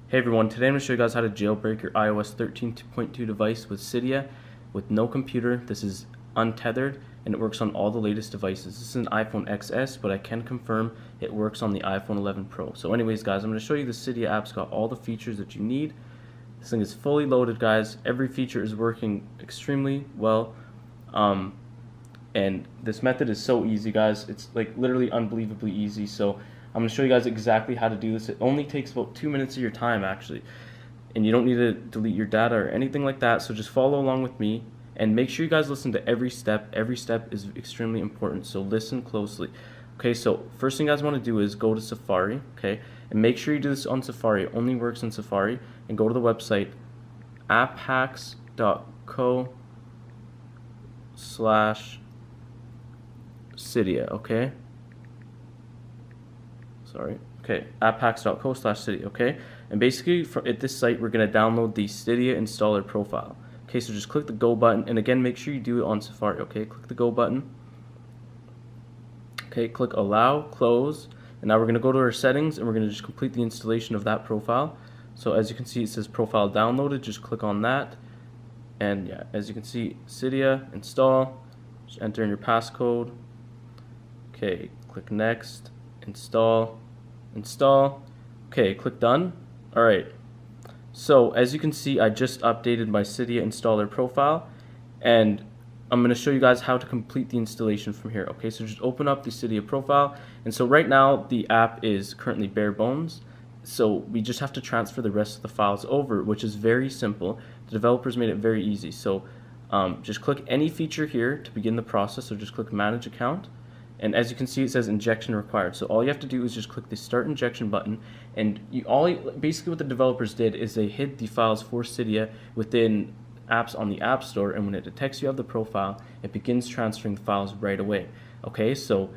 Hey everyone, today I'm going to show you guys how to jailbreak your iOS 13.2 device with Cydia with no computer. This is untethered and it works on all the latest devices. This is an iPhone XS, but I can confirm it works on the iPhone 11 Pro. So anyways guys, I'm going to show you the Cydia app's got all the features that you need. This thing is fully loaded guys. Every feature is working extremely well. And this method is so easy guys. It's like literally unbelievably easy. So I'm going to show you guys exactly how to do this. It only takes about 2 minutes of your time actually, and you don't need to delete your data or anything like that, so just follow along with me and make sure you guys listen to every step. Every step is extremely important, so listen closely. Okay, so first thing you guys want to do is go to Safari, okay, and make sure you do this on Safari. It only works in Safari, and go to the website apphacks.co/Cydia, okay? Apphacks.co/Cydia, okay? And basically at this site we're going to download the Cydia installer profile. Okay, so just click the go button, and again make sure you do it on Safari, okay? Click the go button. Okay, click allow, close, and now we're going to go to our settings and we're going to just complete the installation of that profile. So as you can see it says profile downloaded, just click on that, and yeah, as you can see Cydia install, just enter in your passcode. Okay, click next, install. Okay, click done. Alright, so as you can see I just updated my Cydia installer profile, and I'm going to show you guys how to complete the installation from here. Okay, so just open up the Cydia profile, and so right now the app is currently bare bones, so we just have to transfer the rest of the files over, which is very simple. The developers made it very easy. So just click any feature here to begin the process, so just click manage account. And as you can see it says injection required, so all you have to do is just click the start injection button, and basically what the developers did is they hid the files for Cydia within apps on the App Store, and when it detects you have the profile it begins transferring the files right away. Okay, so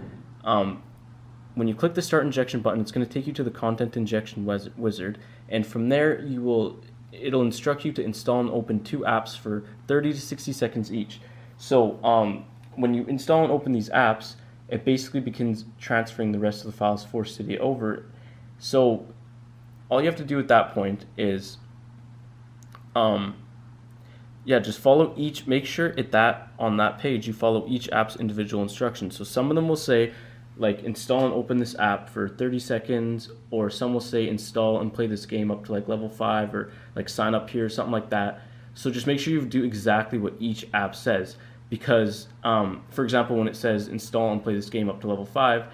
when you click the start injection button it's going to take you to the content injection wizard, and from there it'll instruct you to install and open 2 apps for 30 to 60 seconds each. So when you install and open these apps, it basically begins transferring the rest of the files for Cydia over. So all you have to do at that point is just follow each, make sure on that page you follow each app's individual instructions. So some of them will say like install and open this app for 30 seconds, or some will say install and play this game up to like level 5, or like sign up here, something like that. So just make sure you do exactly what each app says, because for example when it says install and play this game up to level 5,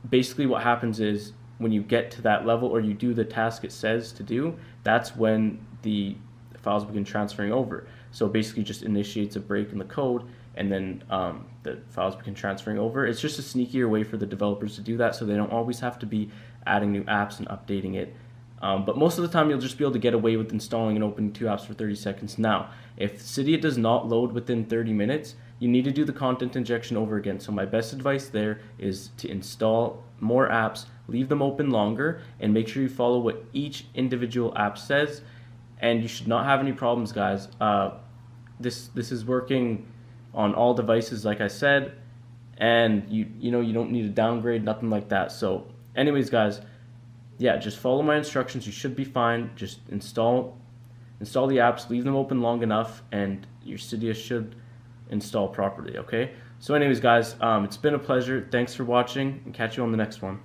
basically what happens is when you get to that level or you do the task it says to do, that's when the files begin transferring over. So basically just initiates a break in the code, and then the files begin transferring over. It's just a sneakier way for the developers to do that, so they don't always have to be adding new apps and updating it. But most of the time you'll just be able to get away with installing and opening 2 apps for 30 seconds. Now, if Cydia does not load within 30 minutes, you need to do the content injection over again. So my best advice there is to install more apps, leave them open longer, and make sure you follow what each individual app says, and you should not have any problems guys. This is working on all devices like I said, and you don't need to downgrade, nothing like that. So anyways guys, yeah, just follow my instructions, you should be fine. Just install the apps, leave them open long enough, and your Cydia should install properly, okay? So anyways guys, it's been a pleasure. Thanks for watching, and catch you on the next one.